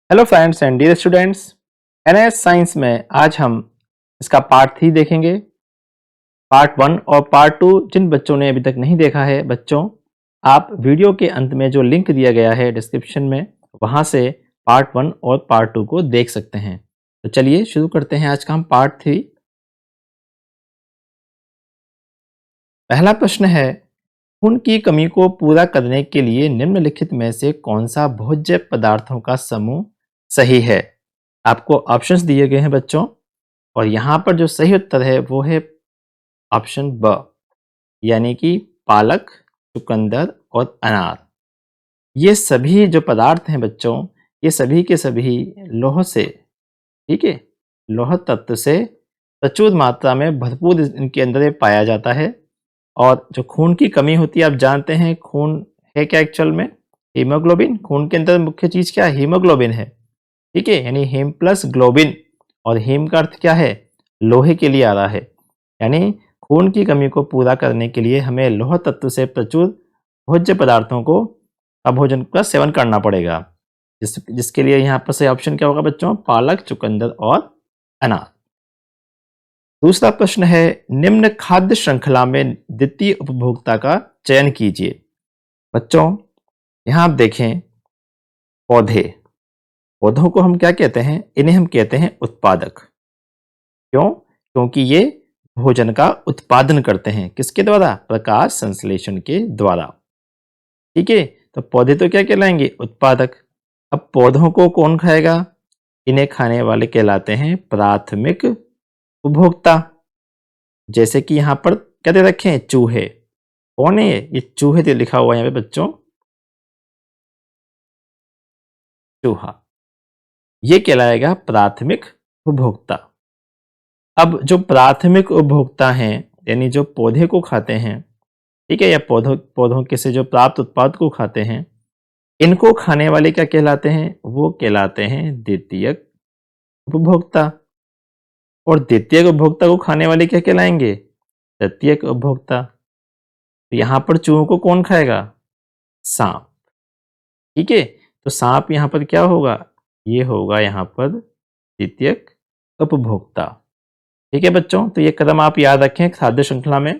Hello friends and dear students, NS science में आज हम इसका पार्ट 3 देखेंगे। पार्ट 1 और पार्ट 2 जिन बच्चों ने अभी तक नहीं देखा है बच्चों, आप वीडियो के अंत में जो लिंक दिया गया है डिस्क्रिप्शन में, वहां से पार्ट 1 और पार्ट 2 को देख सकते हैं। तो चलिए शुरू करते हैं आज का हम पार्ट 3। पहला प्रश्न है, खून की कमी को पूरा करने के लिए निम्नलिखित में से कौन सा भोज्य पदार्थों का समूह सही है। आपको ऑप्शंस दिए गए हैं बच्चों, और यहाँ पर जो सही उत्तर है वो है ऑप्शन ब, यानी कि पालक, चुकंदर और अनार। ये सभी जो पदार्थ हैं बच्चों, ये सभी के सभी लौह से, ठीक है, लौह तत्व से प्रचुर मात्रा में भरपूर इनके अंदर ये पाया जाता है। और जो खून की कमी होती है, आप जानते हैं खून है क्या एक्चुअल में? हीमोग्लोबिन। खून के अंदर मुख्य चीज क्या है? हीमोग्लोबिन है, ठीक है, यानी हीम प्लस ग्लोबिन। और हीम का अर्थ क्या है? लोहे के लिए आ रहा है। यानी खून की कमी को पूरा करने के लिए हमें लौह तत्व से प्रचुर भोज्य पदार्थों को का भोजन का सेवन करना पड़ेगा, जिसके लिए यहाँ पर सही ऑप्शन क्या होगा बच्चों? पालक, चुकंदर और अनार। दूसरा प्रश्न है, निम्न खाद्य श्रृंखला में द्वितीय उपभोक्ता का चयन कीजिए। बच्चों यहाँ आप देखें, पौधे, पौधों को हम क्या कहते हैं? इन्हें हम कहते हैं उत्पादक। क्यों? क्योंकि ये भोजन का उत्पादन करते हैं। किसके द्वारा? प्रकाश संश्लेषण के द्वारा। ठीक है, तो पौधे तो क्या कहलाएंगे? उत्पादक। अब पौधों को कौन खाएगा? इन्हें खाने वाले कहलाते हैं प्राथमिक उपभोक्ता। जैसे कि यहां पर क्या दे रखे हैं? चूहे। कौन है ये? चूहे तो लिखा हुआ है यहाँ पे बच्चों, चूहा। ये कहलाएगा प्राथमिक उपभोक्ता। अब जो प्राथमिक उपभोक्ता हैं, यानी जो पौधे को खाते हैं, ठीक है, या पौधों पौधों के से जो प्राप्त उत्पाद को खाते हैं, इनको खाने वाले क्या कहलाते हैं? वो कहलाते हैं द्वितीयक उपभोक्ता। और द्वितीयक उपभोक्ता को खाने वाले क्या कहलाएंगे? तृतीयक उपभोक्ता। तो यहां पर चूहों को कौन खाएगा? सांप। ठीक है, तो सांप यहां पर क्या होगा? ये होगा यहां पर द्वितीयक उपभोक्ता। ठीक है बच्चों, तो ये कदम आप याद रखें खाद्य श्रृंखला में।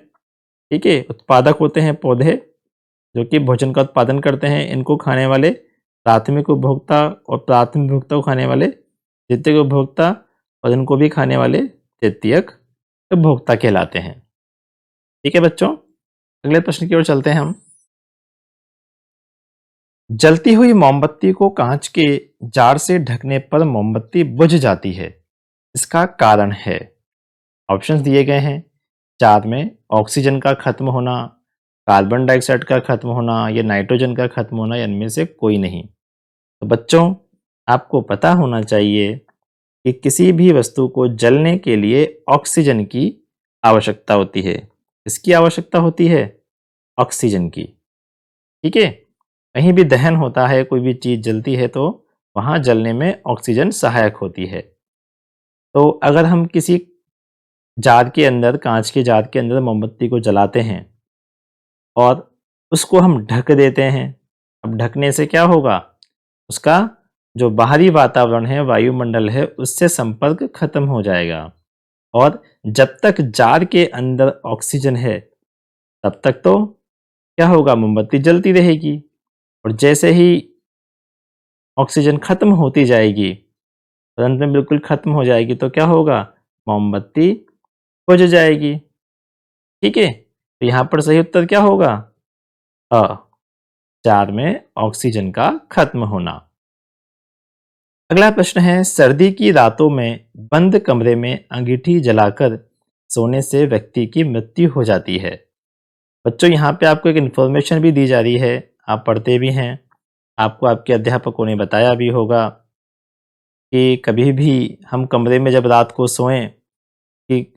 ठीक है, उत्पादक होते हैं पौधे जो कि भोजन का उत्पादन करते हैं, इनको खाने वाले प्राथमिक उपभोक्ता, और प्राथमिक उपभोक्ता को खाने वाले द्वितीयक उपभोक्ता, और इनको भी खाने वाले तृतीयक उपभोक्ता कहलाते हैं। ठीक है बच्चों, अगले प्रश्न की ओर चलते हैं हम। जलती हुई मोमबत्ती को कांच के जार से ढकने पर मोमबत्ती बुझ जाती है, इसका कारण है। ऑप्शंस दिए गए हैं। जार में ऑक्सीजन का खत्म होना, कार्बन डाइऑक्साइड का खत्म होना, या नाइट्रोजन का खत्म होना, या इनमें से कोई नहीं। तो बच्चों आपको पता होना चाहिए कि किसी भी वस्तु को जलने के लिए ऑक्सीजन की आवश्यकता होती है। किसकी आवश्यकता होती है? ऑक्सीजन की। ठीक है, कहीं भी दहन होता है, कोई भी चीज जलती है, तो वहां जलने में ऑक्सीजन सहायक होती है। तो अगर हम किसी जार के अंदर, कांच के जार के अंदर मोमबत्ती को जलाते हैं और उसको हम ढक देते हैं, अब ढकने से क्या होगा? उसका जो बाहरी वातावरण है, वायुमंडल है, उससे संपर्क खत्म हो जाएगा। और जब तक जार के अंदर ऑक्सीजन है, तब तक तो क्या होगा? मोमबत्ती जलती रहेगी। और जैसे ही ऑक्सीजन खत्म होती जाएगी, तुरंत में बिल्कुल खत्म हो जाएगी, तो क्या होगा? मोमबत्ती बुझ जाएगी। ठीक है, तो यहां पर सही उत्तर क्या होगा? अ, जार में ऑक्सीजन का खत्म होना। अगला प्रश्न है, सर्दी की रातों में बंद कमरे में अंगीठी जलाकर सोने से व्यक्ति की मृत्यु हो जाती है। बच्चों यहाँ पे आपको एक इन्फॉर्मेशन भी दी जा रही है, आप पढ़ते भी हैं, आपको आपके अध्यापकों ने बताया भी होगा कि कभी भी हम कमरे में जब रात को सोएं, कि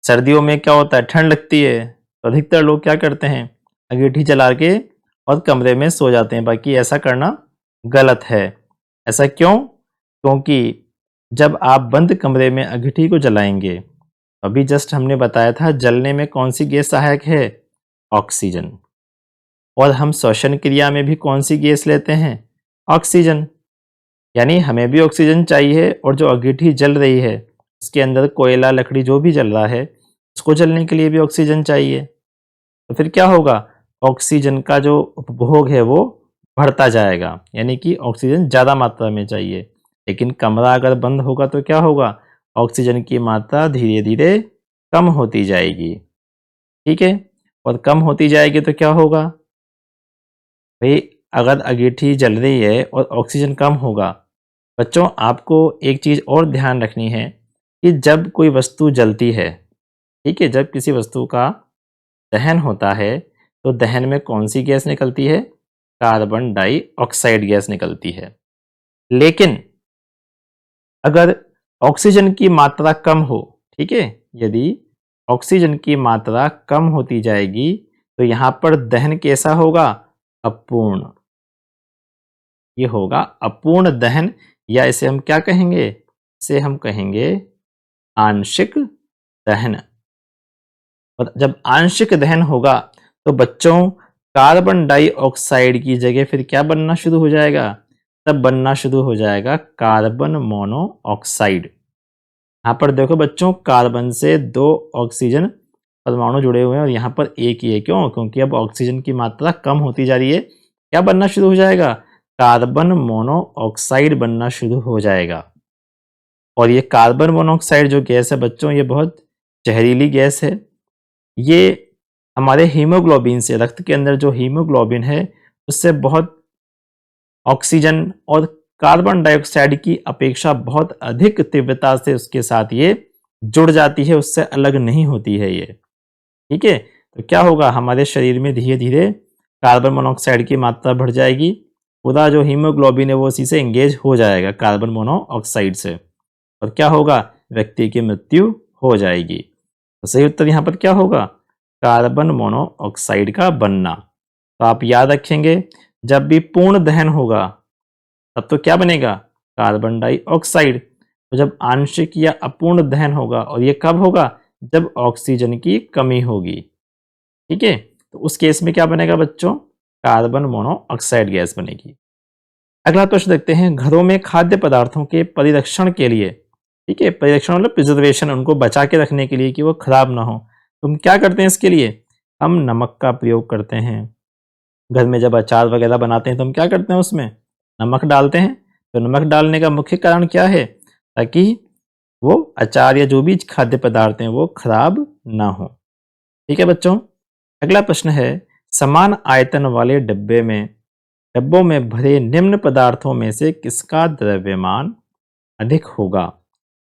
सर्दियों में क्या होता है? ठंड लगती है, तो अधिकतर लोग क्या करते हैं? अंगीठी जला के और कमरे में सो जाते हैं। बाकी ऐसा करना गलत है। ऐसा क्यों? क्योंकि जब आप बंद कमरे में अंगीठी को जलाएंगे, अभी जस्ट हमने बताया था जलने में कौन सी गैस सहायक है? ऑक्सीजन। और हम श्वसन क्रिया में भी कौन सी गैस लेते हैं? ऑक्सीजन। यानी हमें भी ऑक्सीजन चाहिए और जो अंगीठी जल रही है उसके अंदर कोयला लकड़ी जो भी जल रहा है उसको जलने के लिए भी ऑक्सीजन चाहिए। तो फिर क्या होगा, ऑक्सीजन का जो उपभोग है वो बढ़ता जाएगा, यानी कि ऑक्सीजन ज़्यादा मात्रा में चाहिए। लेकिन कमरा अगर बंद होगा तो क्या होगा, ऑक्सीजन की मात्रा धीरे धीरे कम होती जाएगी। ठीक है, और कम होती जाएगी तो क्या होगा भाई, अगर अंगीठी जल रही है और ऑक्सीजन कम होगा, बच्चों आपको एक चीज़ और ध्यान रखनी है कि जब कोई वस्तु जलती है, ठीक है, जब किसी वस्तु का दहन होता है तो दहन में कौन सी गैस निकलती है, कार्बन डाइऑक्साइड गैस निकलती है। लेकिन अगर ऑक्सीजन की मात्रा कम हो, ठीक है, यदि ऑक्सीजन की मात्रा कम होती जाएगी तो यहाँ पर दहन कैसा होगा, अपूर्ण। ये होगा अपूर्ण दहन, या इसे हम क्या कहेंगे, इसे हम कहेंगे आंशिक दहन। और जब आंशिक दहन होगा तो बच्चों कार्बन डाइऑक्साइड की जगह फिर क्या बनना शुरू हो जाएगा, तब बनना शुरू हो जाएगा कार्बन मोनोऑक्साइड। यहाँ पर देखो बच्चों, कार्बन से 2 ऑक्सीजन परमाणु जुड़े हुए हैं और यहाँ पर एक ही है। क्यों, क्योंकि अब ऑक्सीजन की मात्रा कम होती जा रही है। क्या बनना शुरू हो जाएगा, कार्बन मोनोऑक्साइड बनना शुरू हो जाएगा। और ये कार्बन मोनोऑक्साइड जो गैस है बच्चों, ये बहुत जहरीली गैस है। ये हमारे हीमोग्लोबिन से, रक्त के अंदर जो हीमोग्लोबिन है उससे बहुत ऑक्सीजन और कार्बन डाइऑक्साइड की अपेक्षा बहुत अधिक तीव्रता से उसके साथ ये जुड़ जाती है, उससे अलग नहीं होती है ये। ठीक है, तो क्या होगा, हमारे शरीर में धीरे धीरे कार्बन मोनोऑक्साइड की मात्रा बढ़ जाएगी। पूरा जो हीमोग्लोबिन है वो उसी से एंगेज हो जाएगा कार्बन मोनोऑक्साइड से, और क्या होगा, व्यक्ति की मृत्यु हो जाएगी। तो सही उत्तर यहाँ पर क्या होगा, कार्बन मोनोऑक्साइड का बनना। तो आप याद रखेंगे, जब भी पूर्ण दहन होगा तब तो क्या बनेगा, कार्बन डाइऑक्साइड। तो जब आंशिक या अपूर्ण दहन होगा, और ये कब होगा, जब ऑक्सीजन की कमी होगी। ठीक है, तो उस केस में क्या बनेगा बच्चों, कार्बन मोनोऑक्साइड गैस बनेगी। अगला प्रश्न देखते हैं, घरों में खाद्य पदार्थों के परिरक्षण के लिए, ठीक है, परिरक्षण मतलब प्रिजर्वेशन, उनको बचा के रखने के लिए कि वो खराब ना हो, तो हम क्या करते हैं इसके लिए, हम नमक का प्रयोग करते हैं। घर में जब अचार वगैरह बनाते हैं तो हम क्या करते हैं, उसमें नमक डालते हैं। तो नमक डालने का मुख्य कारण क्या है, ताकि वो अचार या जो भी खाद्य पदार्थ हैं वो खराब ना हो। ठीक है बच्चों, अगला प्रश्न है, समान आयतन वाले डब्बों में भरे निम्न पदार्थों में से किसका द्रव्यमान अधिक होगा।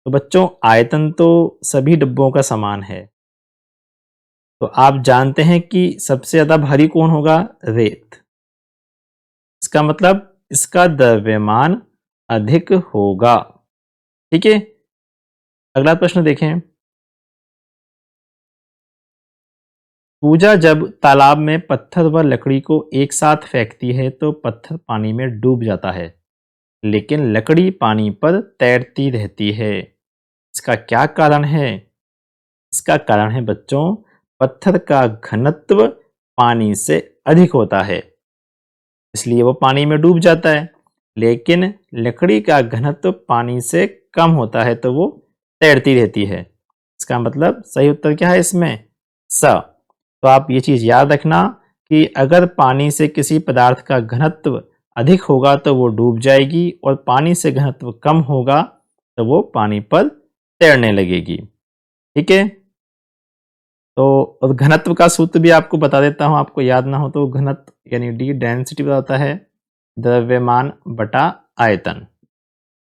तो बच्चों आयतन तो सभी डब्बों का समान है, तो आप जानते हैं कि सबसे ज्यादा भारी कौन होगा, रेत। इसका मतलब इसका द्रव्यमान अधिक होगा। ठीक है, अगला प्रश्न देखें, पूजा जब तालाब में पत्थर व लकड़ी को एक साथ फेंकती है तो पत्थर पानी में डूब जाता है, लेकिन लकड़ी पानी पर तैरती रहती है। इसका क्या कारण है, इसका कारण है बच्चों, पत्थर का घनत्व पानी से अधिक होता है, इसलिए वो पानी में डूब जाता है। लेकिन लकड़ी का घनत्व पानी से कम होता है तो वो तैरती रहती है। इसका मतलब सही उत्तर क्या है इसमें, स। तो आप ये चीज याद रखना कि अगर पानी से किसी पदार्थ का घनत्व अधिक होगा तो वो डूब जाएगी, और पानी से घनत्व कम होगा तो वो पानी पर तैरने लगेगी। ठीक है, तो और घनत्व का सूत्र भी आपको बता देता हूं, आपको याद ना हो तो, घनत्व यानी डी डेंसिटी बताता है द्रव्यमान बटा आयतन।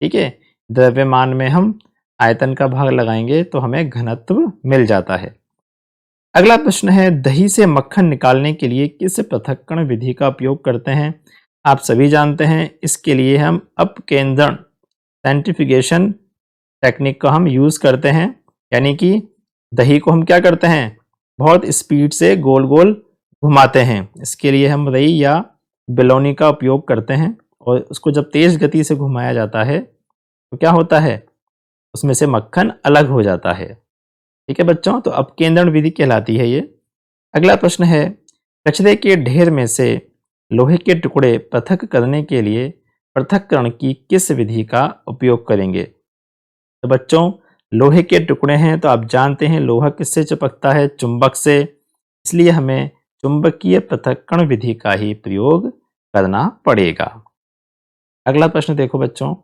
ठीक है, द्रव्यमान में हम आयतन का भाग लगाएंगे तो हमें घनत्व मिल जाता है। अगला प्रश्न है, दही से मक्खन निकालने के लिए किस पृथक्करण विधि का उपयोग करते हैं। आप सभी जानते हैं, इसके लिए हम अपकेंद्रण सेंट्रीफ्यूगेशन टेक्निक का हम यूज करते हैं। यानी कि दही को हम क्या करते हैं, बहुत स्पीड से गोल गोल घुमाते हैं। इसके लिए हम रई या बेलौनी का उपयोग करते हैं, और उसको जब तेज गति से घुमाया जाता है तो क्या होता है, उसमें से मक्खन अलग हो जाता है। ठीक है बच्चों, तो अपकेंद्रण विधि कहलाती है ये। अगला प्रश्न है, कचरे के ढेर में से लोहे के टुकड़े पृथक करने के लिए पृथक्करण की किस विधि का उपयोग करेंगे? तो बच्चों, लोहे के टुकड़े हैं तो आप जानते हैं लोहा किससे चिपकता है? चुंबक से। इसलिए हमें चुंबकीय पृथक्करण विधि का ही प्रयोग करना पड़ेगा। अगला प्रश्न देखो बच्चों,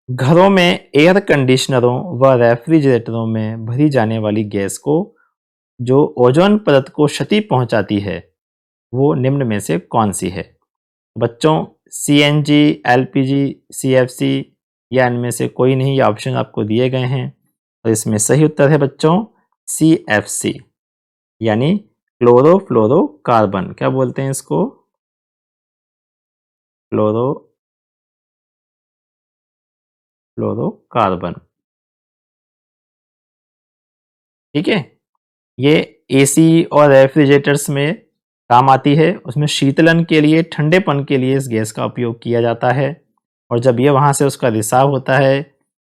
घरों में एयर कंडीशनरों व रेफ्रिजरेटरों में भरी जाने वाली गैस को जो ओजोन परत को क्षति पहुंचाती है वो निम्न में से कौन सी है? बच्चों, सीएनजी, एलपीजी, सीएफसी या इनमें से कोई नहीं, ये ऑप्शन आपको दिए गए हैं और इसमें सही उत्तर है बच्चों सीएफसी, यानी क्लोरोफ्लोरोकार्बन। क्या बोलते हैं इसको? क्लोरोफ्लोरोकार्बन। ठीक है, ये एसी और रेफ्रिजरेटर्स में काम आती है। उसमें शीतलन के लिए, ठंडेपन के लिए इस गैस का उपयोग किया जाता है और जब ये वहाँ से उसका रिसाव होता है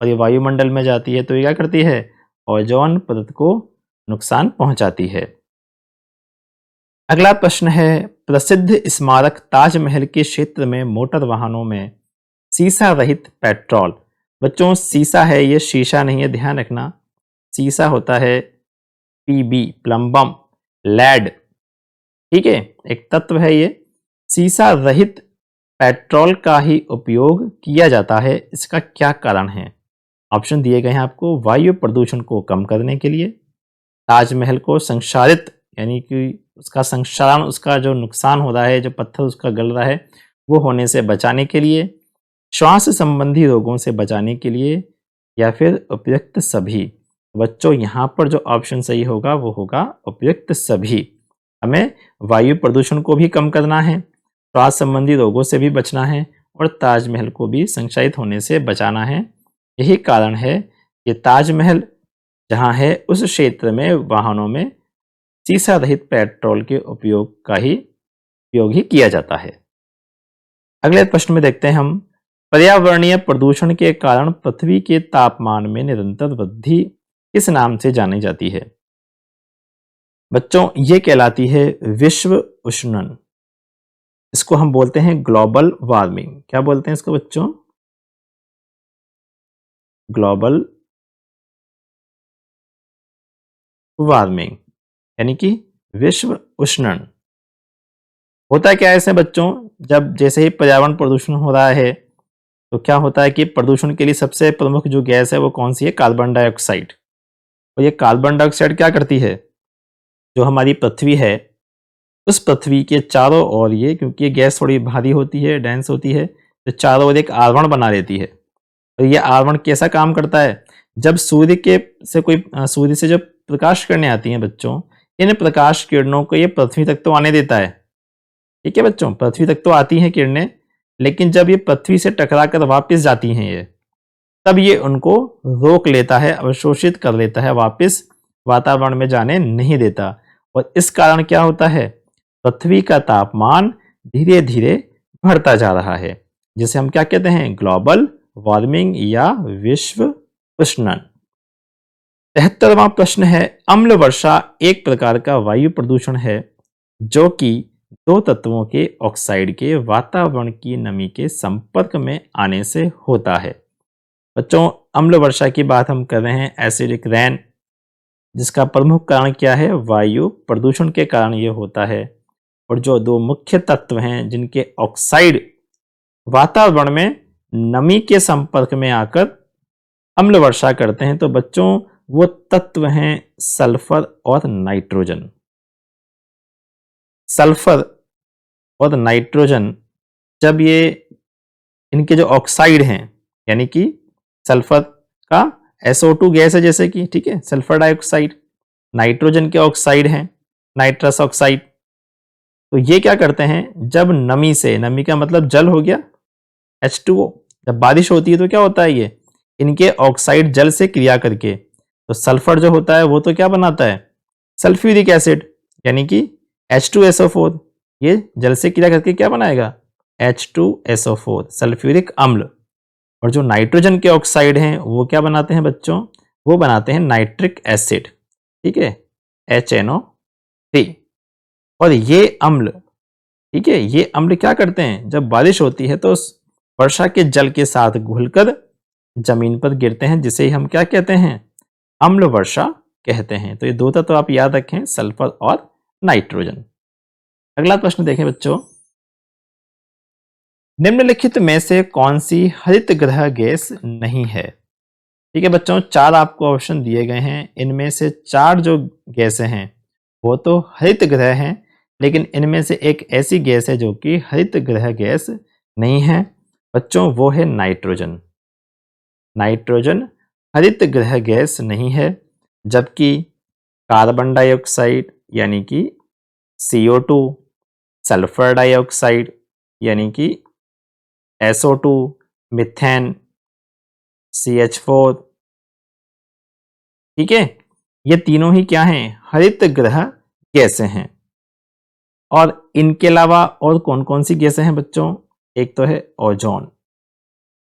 और ये वायुमंडल में जाती है तो ये क्या करती है? ओजोन परत को नुकसान पहुंचाती है। अगला प्रश्न है, प्रसिद्ध स्मारक ताजमहल के क्षेत्र में मोटर वाहनों में शीशा रहित पेट्रोल। बच्चों, शीशा है, ये शीशा नहीं है, ध्यान रखना। शीशा होता है पीबी, प्लम्बम, लेड। ठीक है, एक तत्व है ये। शीशा रहित पेट्रोल का ही उपयोग किया जाता है, इसका क्या कारण है? ऑप्शन दिए गए हैं आपको। वायु प्रदूषण को कम करने के लिए, ताजमहल को संक्षारित यानी कि उसका संक्षारण, उसका जो नुकसान हो रहा है, जो पत्थर उसका गल रहा है वो होने से बचाने के लिए, श्वास संबंधी रोगों से बचाने के लिए, या फिर उपयुक्त सभी। बच्चों, यहाँ पर जो ऑप्शन सही होगा वो होगा उपयुक्त सभी। हमें वायु प्रदूषण को भी कम करना है, श्वास संबंधी रोगों से भी बचना है और ताजमहल को भी संक्षारित होने से बचाना है। यही कारण है कि ताजमहल जहाँ है उस क्षेत्र में वाहनों में शीशा रहित पेट्रोल के उपयोग ही किया जाता है। अगले प्रश्न में देखते हैं हम, पर्यावरणीय प्रदूषण के कारण पृथ्वी के तापमान में निरंतर वृद्धि किस नाम से जानी जाती है? बच्चों, ये कहलाती है विश्व उष्णन। इसको हम बोलते हैं ग्लोबल वार्मिंग। क्या बोलते हैं इसको बच्चों? ग्लोबल वार्मिंग, यानी कि विश्व उष्णन। होता क्या है इसमें बच्चों, जब जैसे ही पर्यावरण प्रदूषण हो रहा है तो क्या होता है कि प्रदूषण के लिए सबसे प्रमुख जो गैस है वो कौन सी है? Carbon dioxide. और ये कार्बन डाइऑक्साइड क्या करती है? जो हमारी पृथ्वी है उस पृथ्वी के चारों ओर, ये क्योंकि ये गैस थोड़ी भारी होती है, डेंस होती है, तो चारों ओर एक आवरण बना देती है। और ये आवरण कैसा काम करता है? जब सूर्य से जो प्रकाश किरणें आती हैं बच्चों, इन प्रकाश किरणों को ये पृथ्वी तक तो आने देता है। ठीक है बच्चों, पृथ्वी तक तो आती हैं किरणें, लेकिन जब ये पृथ्वी से टकरा कर वापिस जाती हैं ये, तब ये उनको रोक लेता है, अवशोषित कर लेता है, वापस वातावरण में जाने नहीं देता। और इस कारण क्या होता है? पृथ्वी का तापमान धीरे धीरे बढ़ता जा रहा है, जिसे हम क्या कहते हैं? ग्लोबल वार्मिंग या विश्व उष्णन। 73वां प्रश्न है, अम्ल वर्षा एक प्रकार का वायु प्रदूषण है जो कि दो तत्वों के ऑक्साइड के वातावरण की नमी के संपर्क में आने से होता है। बच्चों, अम्ल वर्षा की बात हम कर रहे हैं, एसिडिक रेन, जिसका प्रमुख कारण क्या है? वायु प्रदूषण के कारण यह होता है। और जो दो मुख्य तत्व हैं जिनके ऑक्साइड वातावरण में नमी के संपर्क में आकर अम्ल वर्षा करते हैं, तो बच्चों वो तत्व हैं सल्फर और नाइट्रोजन। सल्फर और नाइट्रोजन, जब ये इनके जो ऑक्साइड हैं, यानी कि सल्फर का SO2 गैस है जैसे कि, ठीक है, सल्फर डाइऑक्साइड, नाइट्रोजन के ऑक्साइड हैं नाइट्रस ऑक्साइड। तो ये क्या करते हैं? जब नमी से, नमी का मतलब जल हो गया H2O, जब बारिश होती है तो क्या होता है? ये इनके ऑक्साइड जल से क्रिया करके, तो सल्फर जो होता है वो तो क्या बनाता है? सल्फ्यूरिक एसिड, यानी कि H2SO4। ये जल से क्रिया करके क्या बनाएगा? H2SO4, सल्फ्यूरिक अम्ल। और जो नाइट्रोजन के ऑक्साइड हैं वो क्या बनाते हैं बच्चों? वो बनाते हैं नाइट्रिक एसिड, ठीक है, HNO3। और ये अम्ल ठीक है, ये अम्ल क्या करते हैं, जब बारिश होती है तो उस वर्षा के जल के साथ घुलकर जमीन पर गिरते हैं, जिसे हम क्या कहते हैं, अम्ल वर्षा कहते हैं। तो ये दो तत्व आप याद रखें, सल्फर और नाइट्रोजन। अगला प्रश्न देखें बच्चों, निम्नलिखित में से कौन सी हरित गृह गैस नहीं है। ठीक है बच्चों, चार आपको ऑप्शन दिए गए हैं, इनमें से चार जो गैसें हैं वो तो हरित गृह हैं, लेकिन इनमें से एक ऐसी गैस है जो कि हरित गृह गैस नहीं है बच्चों, वो है नाइट्रोजन। नाइट्रोजन हरित गृह गैस नहीं है, जबकि कार्बन डाइऑक्साइड यानी कि CO2, सल्फर डाइऑक्साइड यानी कि SO2, मिथेन, CH4, ठीक है, ये तीनों ही क्या हैं, हरित गृह गैसें हैं। और इनके अलावा और कौन कौन सी गैसें हैं बच्चों, एक तो है ओजोन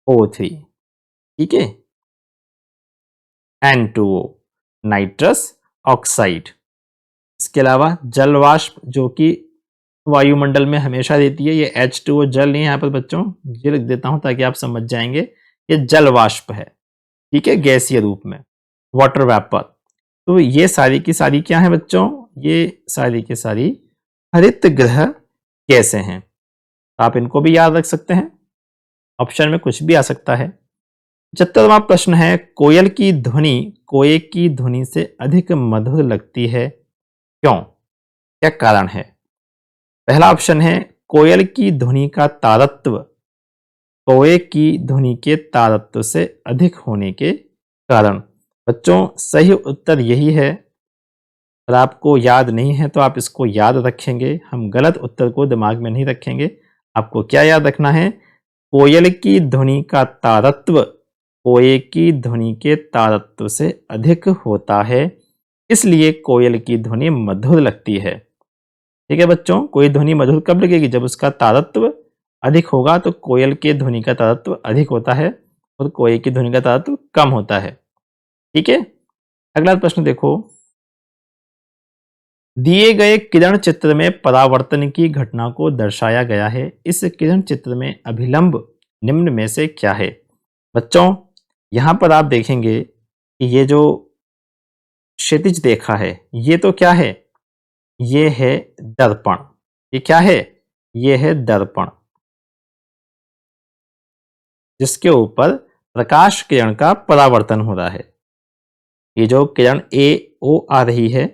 O3, ठीक है, N2O नाइट्रस ऑक्साइड, इसके अलावा जल वाष्प जो कि वायुमंडल में हमेशा रहती है, ये H2O जल नहीं है यहाँ पर बच्चों, ये लिख देता हूं ताकि आप समझ जाएंगे, ये जल वाष्प है, ठीक है, गैसीय रूप में, वाटर वेपर। तो ये सारी की सारी क्या है बच्चों, ये सारी की सारी हरित गृह गैसें हैं। आप इनको भी याद रख सकते हैं, ऑप्शन में कुछ भी आ सकता है। 75वां प्रश्न है, कोयल की ध्वनि कोए की ध्वनि से अधिक मधुर लगती है, क्यों, क्या कारण है। पहला ऑप्शन है, कोयल की ध्वनि का तारत्व कोए की ध्वनि के तारत्व से अधिक होने के कारण। बच्चों सही उत्तर यही है, अगर आपको याद नहीं है तो आप इसको याद रखेंगे, हम गलत उत्तर को दिमाग में नहीं रखेंगे। आपको क्या याद रखना है, कोयल की ध्वनि का तारत्व कोए की ध्वनि के तारत्व से अधिक होता है, इसलिए कोयल की ध्वनि मधुर लगती है। ठीक है बच्चों, कोई ध्वनि मधुर कब लगेगी, जब उसका तारत्व अधिक होगा। तो कोयल के ध्वनि का तारत्व अधिक होता है और कोए की ध्वनि का तारत्व कम होता है। ठीक है, अगला प्रश्न देखो, दिए गए किरण चित्र में परावर्तन की घटना को दर्शाया गया है, इस किरण चित्र में अभिलंब निम्न में से क्या है। बच्चों यहां पर आप देखेंगे कि ये जो क्षैतिज रेखा है ये तो क्या है, ये है दर्पण। ये क्या है, ये है दर्पण, जिसके ऊपर प्रकाश किरण का परावर्तन हो रहा है। ये जो किरण AO आ रही है,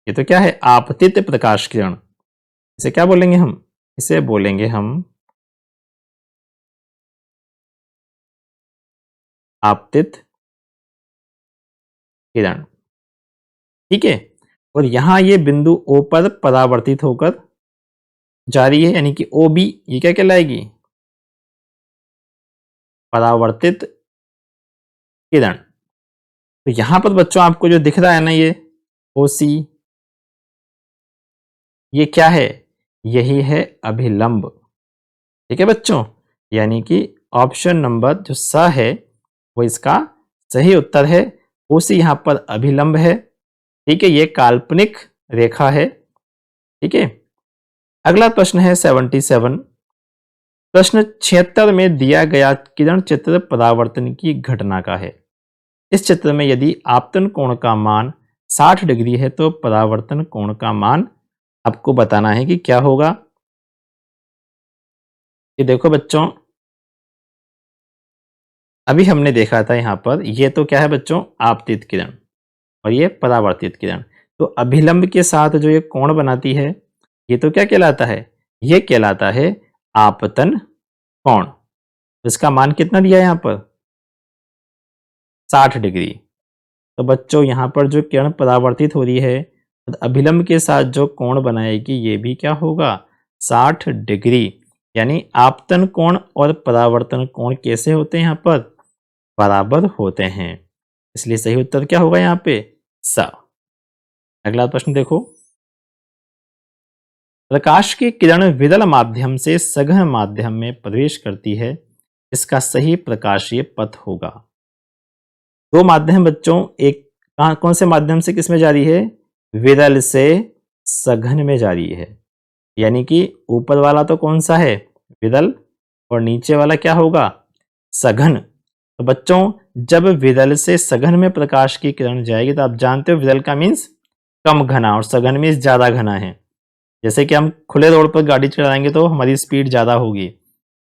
ये तो क्या है, आपतित प्रकाश किरण। इसे क्या बोलेंगे हम, इसे बोलेंगे हम आपतित किरण। ठीक है, और यहां ये बिंदु O पर परावर्तित होकर जा रही है, यानी कि OB, ये क्या कहलाएगी, परावर्तित किरण। तो यहां पर बच्चों आपको जो दिख रहा है ना, ये OC, ये क्या है, यही है अभिलंब। ठीक है बच्चों, यानी कि ऑप्शन नंबर जो स है वो इसका सही उत्तर है। OC यहां पर अभिलंब है। ठीक है, ये काल्पनिक रेखा है। ठीक है, अगला प्रश्न है 77। प्रश्न 76 में दिया गया किरण चित्र परावर्तन की घटना का है। इस चित्र में यदि आपतन कोण का मान 60 डिग्री है तो परावर्तन कोण का मान आपको बताना है कि क्या होगा। ये देखो बच्चों, अभी हमने देखा था यहां पर, ये तो क्या है बच्चों, आपतित किरण और ये परावर्तित किरण। तो अभिलंब के साथ जो ये कोण बनाती है, ये तो क्या कहलाता है, ये कहलाता है आपतन कोण। इसका मान कितना दिया है यहां पर, 60 डिग्री। तो बच्चों यहां पर जो किरण परावर्तित हो रही है, अभिलंब के साथ जो कोण बनाएगी ये भी क्या होगा, 60 डिग्री। यानी आपतन कोण और परावर्तन कोण कैसे होते हैं, यहां पर बराबर होते हैं, इसलिए सही उत्तर क्या होगा यहाँ पे, स। अगला प्रश्न देखो, प्रकाश की किरण विरल माध्यम से सघन माध्यम में प्रवेश करती है, इसका सही प्रकाशीय पथ होगा। दो माध्यम बच्चों, एक कौन से माध्यम से किस में जा रही है, विरल से सघन में जा रही है। यानी कि ऊपर वाला तो कौन सा है, विरल, और नीचे वाला क्या होगा, सघन। तो बच्चों जब विरल से सघन में प्रकाश की किरण जाएगी तो आप जानते हो विरल का मीन्स कम घना और सघन मीन्स ज्यादा घना है। जैसे कि हम खुले रोड पर गाड़ी चलाएंगे तो हमारी स्पीड ज्यादा होगी,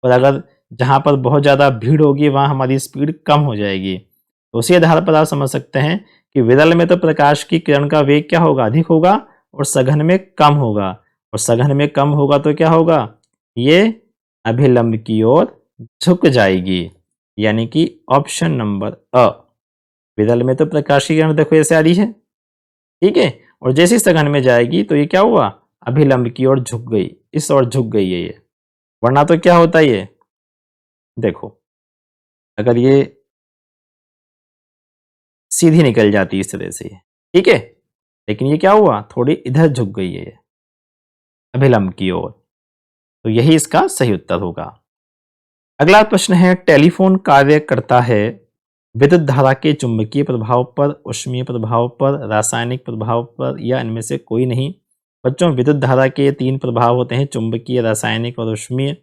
और अगर जहां पर बहुत ज्यादा भीड़ होगी वहां हमारी स्पीड कम हो जाएगी। तो उसी आधार पर आप समझ सकते हैं कि विरल में तो प्रकाश की किरण का वेग क्या होगा, अधिक होगा, और सघन में कम होगा। और सघन में कम होगा तो क्या होगा, ये अभिलंब की ओर झुक जाएगी। यानी कि ऑप्शन नंबर अ, विरल में तो प्रकाश की किरण देखो ऐसे आ रही है, ठीक है, और जैसे सघन में जाएगी तो ये क्या हुआ, अभिलंब की ओर झुक गई, इस ओर झुक गई है ये। वरना तो क्या होता है ये, देखो अगर ये सीधी निकल जाती इस तरह से, ठीक है, लेकिन ये क्या हुआ, थोड़ी इधर झुक गई है ये अभिलंब की ओर। तो यही इसका सही उत्तर होगा। अगला प्रश्न है, टेलीफोन कार्य करता है विद्युत धारा के चुंबकीय प्रभाव पर, ऊष्मीय प्रभाव पर, रासायनिक प्रभाव पर, या इनमें से कोई नहीं। बच्चों विद्युत धारा के 3 प्रभाव होते हैं, चुंबकीय, रासायनिक और ऊष्मीय।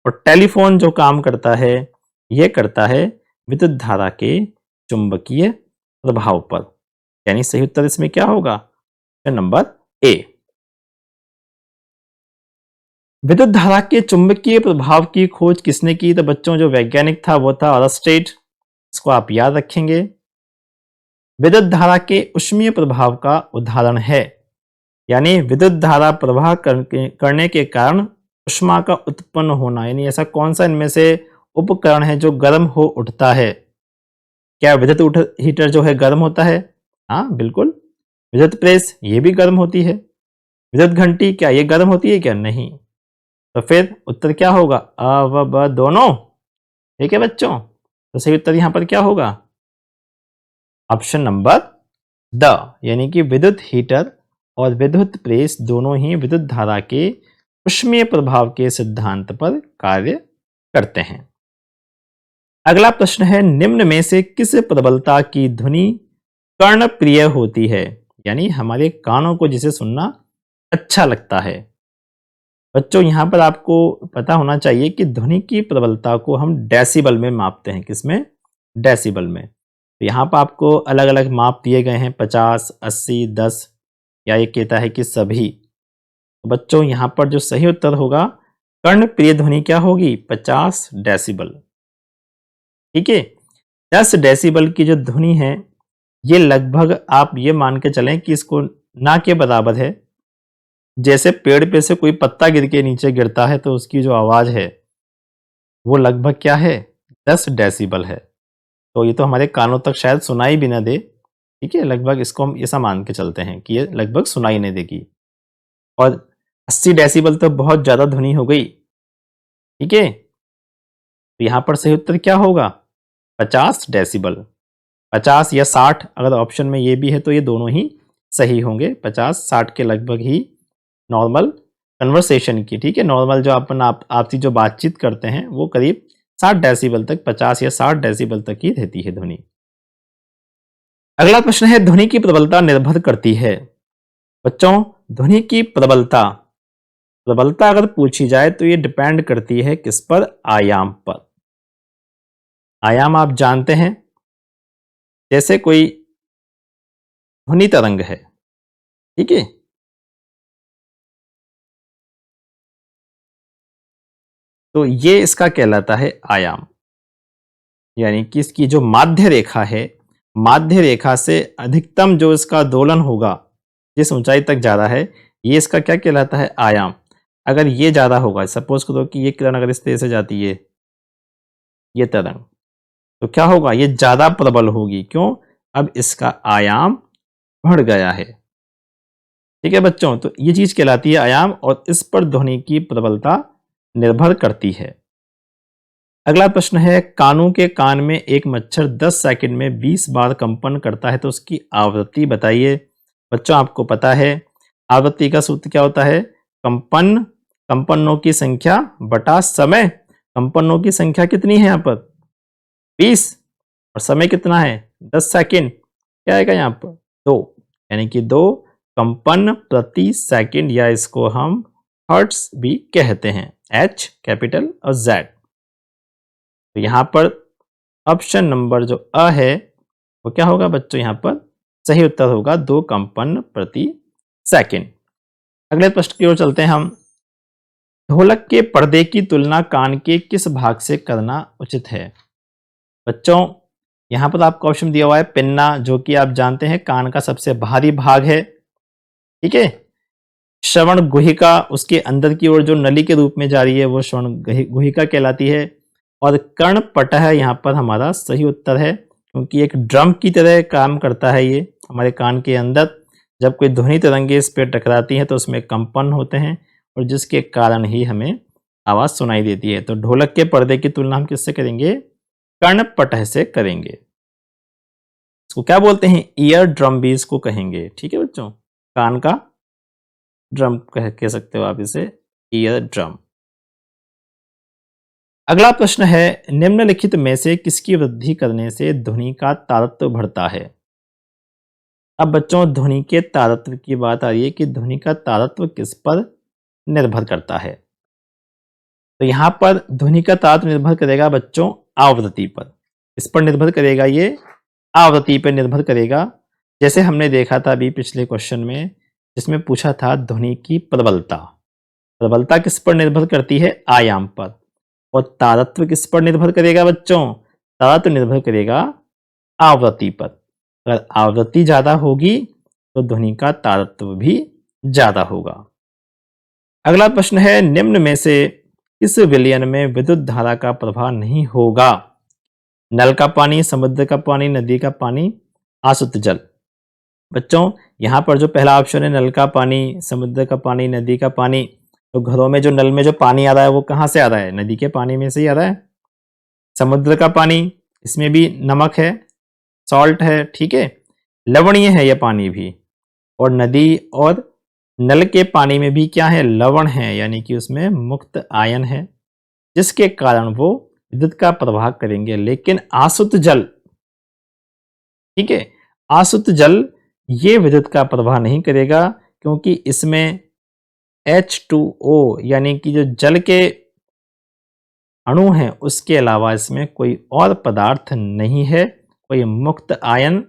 और टेलीफोन जो काम करता है यह करता है विद्युत धारा के चुंबकीय प्रभाव पर। यानी सही उत्तर इसमें क्या होगा, नंबर ए। विद्युत धारा के चुंबकीय प्रभाव की खोज किसने की, तो बच्चों जो वैज्ञानिक था वो था ऑरस्टेड। इसको आप याद रखेंगे। विद्युत धारा के ऊष्मीय प्रभाव का उदाहरण है, यानी विद्युत धारा प्रवाह करने के कारण ऊष्मा का उत्पन्न होना, यानी ऐसा कौन सा इनमें से उपकरण है जो गर्म हो उठता है। क्या विद्युत हीटर जो है गर्म होता है, हाँ बिल्कुल। विद्युत प्रेस ये भी गर्म होती है। विद्युत घंटी क्या ये गर्म होती है क्या, नहीं। तो फिर उत्तर क्या होगा, अ व ब दोनों, ठीक है बच्चों। तो सही उत्तर यहां पर क्या होगा, ऑप्शन नंबर द, यानी कि विद्युत हीटर और विद्युत प्रेस दोनों ही विद्युत धारा के ऊष्मीय प्रभाव के सिद्धांत पर कार्य करते हैं। अगला प्रश्न है, निम्न में से किस प्रबलता की ध्वनि कर्णप्रिय होती है, यानी हमारे कानों को जिसे सुनना अच्छा लगता है। बच्चों यहां पर आपको पता होना चाहिए कि ध्वनि की प्रबलता को हम डेसिबल में मापते हैं, किसमें, डेसिबल में। तो यहां पर आपको अलग अलग माप दिए गए हैं, 50, 80, 10, या ये कहता है कि सभी। तो बच्चों यहां पर जो सही उत्तर होगा, कर्णप्रिय ध्वनि क्या होगी, 50 डेसिबल, ठीक है। 10 डेसिबल की जो ध्वनि है ये लगभग आप ये मान के चलें कि इसको ना के बराबर है। जैसे पेड़ पे से कोई पत्ता गिर के नीचे गिरता है तो उसकी जो आवाज है वो लगभग क्या है, 10 डेसिबल है। तो ये तो हमारे कानों तक शायद सुनाई भी ना दे, ठीक है, लगभग इसको हम ऐसा मान के चलते हैं कि ये लगभग सुनाई नहीं देगी। और 80 डेसिबल तो बहुत ज्यादा ध्वनि हो गई, ठीक है। तो यहां पर सही उत्तर क्या होगा, 50 डेसिबल। 50 या 60 अगर ऑप्शन में ये भी है तो ये दोनों ही सही होंगे, 50-60 के लगभग ही नॉर्मल कन्वर्सेशन की, ठीक है, नॉर्मल जो अपन आपसी जो बातचीत करते हैं वो करीब 60 डेसिबल तक, 50 या 60 डेसिबल तक ही रहती है ध्वनि। अगला प्रश्न है, ध्वनि की प्रबलता निर्भर करती है। बच्चों ध्वनि की प्रबलता, प्रबलता अगर पूछी जाए तो ये डिपेंड करती है किस पर, आयाम पर। आयाम आप जानते हैं, जैसे कोई ध्वनि तरंग है, ठीक है, तो ये इसका कहलाता है आयाम। यानी कि इसकी जो माध्य रेखा है, माध्य रेखा से अधिकतम जो इसका दोलन होगा, जिस ऊंचाई तक जा रहा है, ये इसका क्या कहलाता है, आयाम। अगर ये ज्यादा होगा, सपोज करो कि ये किरण अगर इस तरह से जाती है, ये तरंग, तो क्या होगा, ये ज्यादा प्रबल होगी। क्यों, अब इसका आयाम बढ़ गया है, ठीक है बच्चों। तो ये चीज कहलाती है आयाम, और इस पर ध्वनि की प्रबलता निर्भर करती है। अगला प्रश्न है, कानों के कान में एक मच्छर 10 सेकंड में 20 बार कंपन करता है तो उसकी आवृत्ति बताइए। बच्चों आपको पता है आवृत्ति का सूत्र क्या होता है, कंपन, कंपनों की संख्या बटा समय। कंपनों की संख्या कितनी है यहाँ पर, 20, और समय कितना है, 10 सेकंड। क्या आएगा यहाँ पर, 2, यानी कि 2 कंपन प्रति सेकंड, या इसको हम हर्ट्ज भी कहते हैं, H कैपिटल और Z। तो यहां पर ऑप्शन नंबर जो अ है वो क्या होगा बच्चों, यहां पर सही उत्तर होगा 2 कंपन प्रति सेकंड। अगले प्रश्न की ओर चलते हैं हम। ढोलक के पर्दे की तुलना कान के किस भाग से करना उचित है? बच्चों यहां पर आपको ऑप्शन दिया हुआ है पिन्ना, जो कि आप जानते हैं कान का सबसे भारी भाग है, ठीक है। श्रवण गुहिका, उसके अंदर की ओर जो नली के रूप में जा रही है वो श्रवण गुहिका कहलाती है। और कर्णपटह यहाँ पर हमारा सही उत्तर है, क्योंकि एक ड्रम की तरह काम करता है ये हमारे कान के अंदर। जब कोई ध्वनि तरंगे इस पर टकराती हैं तो उसमें कंपन होते हैं और जिसके कारण ही हमें आवाज सुनाई देती है। तो ढोलक के पर्दे की तुलना हम किससे करेंगे? कर्णपटह से करेंगे। इसको क्या बोलते हैं? ईयर ड्रम भी इसको कहेंगे, ठीक है बच्चों। कान का ड्रम कह सकते हो आप इसे, ईयर ड्रम। अगला प्रश्न है, निम्नलिखित में से किसकी वृद्धि करने से ध्वनि का तारतम्य बढ़ता है? अब बच्चों ध्वनि के तारतम्य की बात आ रही है कि ध्वनि का तारतम्य किस पर निर्भर करता है। तो यहां पर ध्वनि का तारतम्य निर्भर करेगा बच्चों आवृत्ति पर। इस पर निर्भर करेगा, ये आवृत्ति पर निर्भर करेगा। जैसे हमने देखा था अभी पिछले क्वेश्चन में, जिसमें पूछा था ध्वनि की प्रबलता। प्रबलता किस पर निर्भर करती है? आयाम पर। और तारतम्य किस पर निर्भर करेगा बच्चों? तारतम्य निर्भर करेगा आवृत्ति पर। अगर आवृत्ति ज्यादा होगी तो ध्वनि का तारतम्य भी ज्यादा होगा। अगला प्रश्न है, निम्न में से किस विलयन में विद्युत धारा का प्रवाह नहीं होगा? नल का पानी, समुद्र का पानी, नदी का पानी, आसुत जल। बच्चों यहां पर जो पहला ऑप्शन है नल का पानी, समुद्र का पानी, नदी का पानी, तो घरों में जो नल में जो पानी आ रहा है वो कहां से आ रहा है? नदी के पानी में से ही आ रहा है। समुद्र का पानी, इसमें भी नमक है, सॉल्ट है, ठीक है, लवणीय है यह पानी भी। और नदी और नल के पानी में भी क्या है? लवण है, यानी कि उसमें मुक्त आयन है, जिसके कारण वो विद्युत का प्रवाह करेंगे। लेकिन आसुत जल, ठीक है, आसुत जल ये विद्युत का प्रवाह नहीं करेगा, क्योंकि इसमें H2O यानी कि जो जल के अणु हैं उसके अलावा इसमें कोई और पदार्थ नहीं है, कोई मुक्त आयन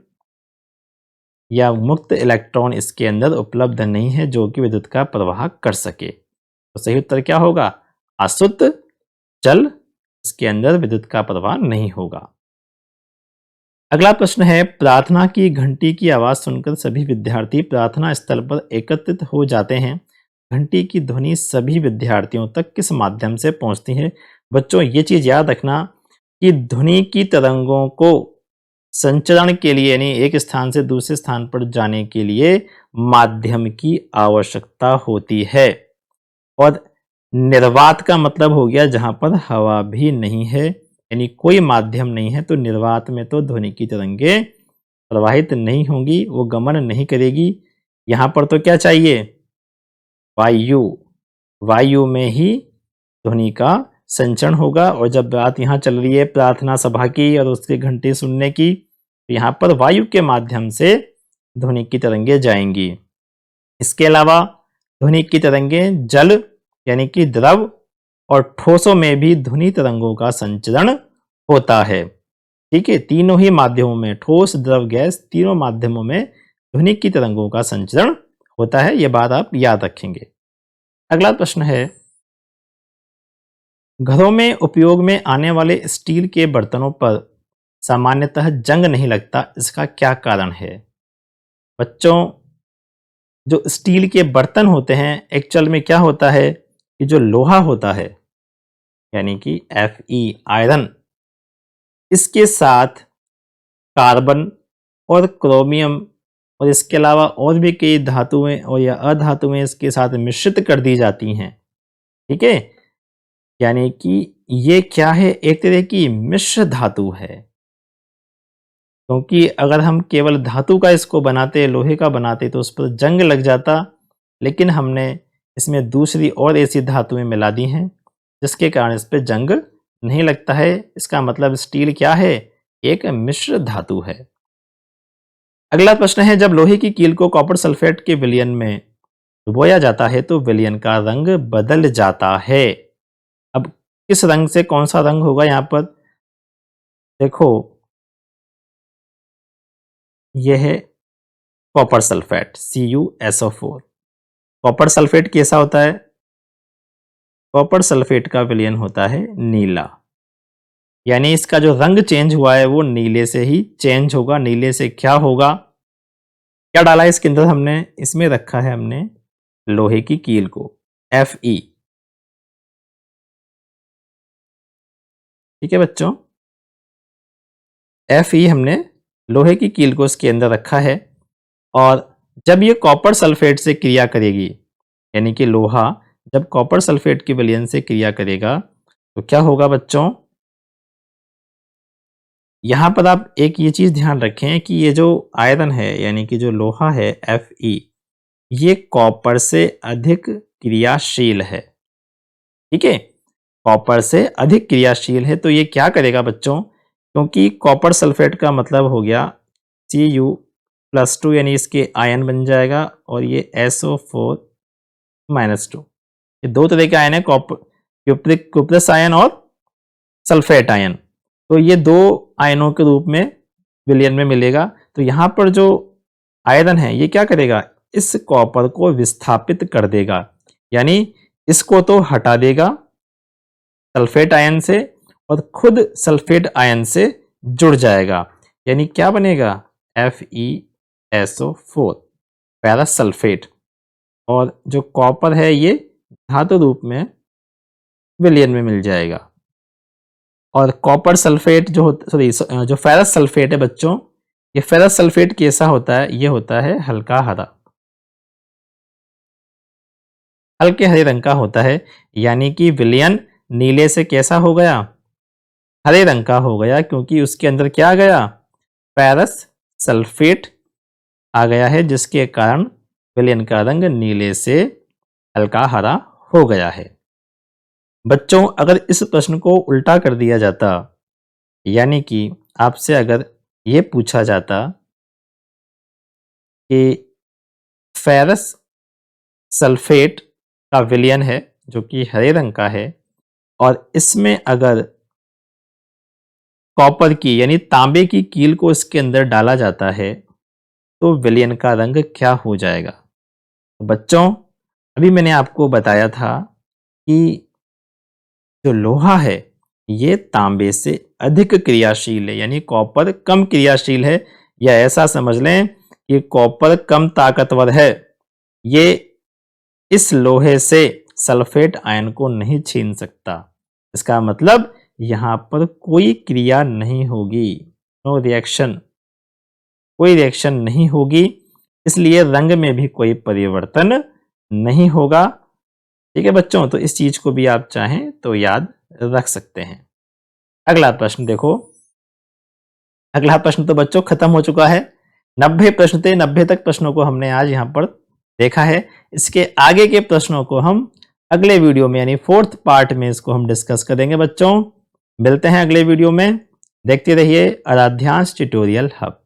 या मुक्त इलेक्ट्रॉन इसके अंदर उपलब्ध नहीं है जो कि विद्युत का प्रवाह कर सके। तो सही उत्तर क्या होगा? अशुद्ध जल, इसके अंदर विद्युत का प्रवाह नहीं होगा। अगला प्रश्न है, प्रार्थना की घंटी की आवाज सुनकर सभी विद्यार्थी प्रार्थना स्थल पर एकत्रित हो जाते हैं। घंटी की ध्वनि सभी विद्यार्थियों तक किस माध्यम से पहुंचती है? बच्चों ये चीज याद रखना कि ध्वनि की तरंगों को संचरण के लिए, यानी एक स्थान से दूसरे स्थान पर जाने के लिए माध्यम की आवश्यकता होती है। और निर्वात का मतलब हो गया जहां पर हवा भी नहीं है, यानी कोई माध्यम नहीं है, तो निर्वात में तो ध्वनि की तरंगे प्रवाहित नहीं होंगी, वो गमन नहीं करेगी। यहां पर तो क्या चाहिए? वायु। वायु में ही ध्वनि का संचरण होगा। और जब बात यहाँ चल रही है प्रार्थना सभा की और उसकी घंटी सुनने की, तो यहाँ पर वायु के माध्यम से ध्वनि की तरंगे जाएंगी। इसके अलावा ध्वनि की तरंगे जल यानी कि द्रव और ठोसों में भी ध्वनि तरंगों का संचरण होता है, ठीक है। तीनों ही माध्यमों में, ठोस, द्रव, गैस, तीनों माध्यमों में ध्वनि की तरंगों का संचरण होता है। यह बात आप याद रखेंगे। अगला प्रश्न है, घरों में उपयोग में आने वाले स्टील के बर्तनों पर सामान्यतः जंग नहीं लगता, इसका क्या कारण है? बच्चों जो स्टील के बर्तन होते हैं एक्चुअल में क्या होता है कि जो लोहा होता है यानी कि Fe आयरन, इसके साथ कार्बन और क्रोमियम और इसके अलावा और भी कई धातुएं और या अधातुएं इसके साथ मिश्रित कर दी जाती हैं, ठीक है। यानी कि ये क्या है? एक तरह की मिश्र धातु है। क्योंकि अगर हम केवल धातु का इसको बनाते, लोहे का बनाते, तो उस पर जंग लग जाता। लेकिन हमने इसमें दूसरी और ऐसी धातुएं मिला दी हैं जिसके कारण इस पर जंग नहीं लगता है। इसका मतलब स्टील क्या है? एक मिश्र धातु है। अगला प्रश्न है, जब लोहे की कील को कॉपर सल्फेट के विलयन में डुबोया जाता है तो विलयन का रंग बदल जाता है। अब किस रंग से कौन सा रंग होगा यहाँ पर देखो, यह है copper sulphate CuSO4। Copper sulphate कैसा होता है? कॉपर सल्फेट का विलयन होता है नीला, यानी इसका जो रंग चेंज हुआ है वो नीले से ही चेंज होगा। नीले से क्या होगा? क्या डाला है इसके अंदर हमने? इसमें रखा है हमने लोहे की कील को, Fe। ठीक है बच्चों, Fe हमने लोहे की कील को इसके अंदर रखा है, और जब ये कॉपर सल्फेट से क्रिया करेगी, यानी कि लोहा जब कॉपर सल्फेट के विलयन से क्रिया करेगा तो क्या होगा बच्चों? यहां पर आप एक ये चीज ध्यान रखें कि ये जो आयरन है यानी कि जो लोहा है Fe, ये कॉपर से अधिक क्रियाशील है। ठीक है, कॉपर से अधिक क्रियाशील है, तो ये क्या करेगा बच्चों? क्योंकि कॉपर सल्फेट का मतलब हो गया Cu+2, यानी इसके आयन बन जाएगा, और ये SO4-2। ये दो तरह के आयन है, क्यूप्रस आयन और सल्फेट आयन। तो ये दो आयनों के रूप में विलयन में मिलेगा। तो यहां पर जो आयरन है ये क्या करेगा? इस कॉपर को विस्थापित कर देगा, यानी इसको तो हटा देगा सल्फेट आयन से, और खुद सल्फेट आयन से जुड़ जाएगा, यानी क्या बनेगा? FeSO4 पैरस सल्फेट, और जो कॉपर है ये धातु रूप में विलयन में मिल जाएगा। और कॉपर सल्फेट जो फेरस सल्फेट है बच्चों, ये फेरस सल्फेट कैसा होता है? ये होता है हल्का हरा, हल्के हरे रंग का होता है, यानी कि विलयन नीले से कैसा हो गया? हरे रंग का हो गया, क्योंकि उसके अंदर क्या आ गया? फेरस सल्फेट आ गया है, जिसके कारण विलयन का रंग नीले से हल्का हरा हो गया है। बच्चों, अगर इस प्रश्न को उल्टा कर दिया जाता, यानी कि आपसे अगर ये पूछा जाता कि फेरस सल्फेट का विलयन है जो कि हरे रंग का है, और इसमें अगर कॉपर की यानी तांबे की कील को इसके अंदर डाला जाता है तो विलयन का रंग क्या हो जाएगा? तो बच्चों, अभी मैंने आपको बताया था कि जो लोहा है ये तांबे से अधिक क्रियाशील है, यानी कॉपर कम क्रियाशील है, या ऐसा समझ लें कि कॉपर कम ताकतवर है। ये इस लोहे से सल्फेट आयन को नहीं छीन सकता। इसका मतलब यहां पर कोई क्रिया नहीं होगी, नो रिएक्शन, कोई रिएक्शन नहीं होगी, इसलिए रंग में भी कोई परिवर्तन नहीं होगा। ठीक है बच्चों, तो इस चीज को भी आप चाहें तो याद रख सकते हैं। अगला प्रश्न देखो। अगला प्रश्न तो बच्चों खत्म हो चुका है। 90 प्रश्न थे, 90 तक प्रश्नों को हमने आज यहां पर देखा है। इसके आगे के प्रश्नों को हम अगले वीडियो में यानी 4th पार्ट में इसको हम डिस्कस करेंगे बच्चों। मिलते हैं अगले वीडियो में। देखते रहिए आराध्यांश ट्यूटोरियल हब।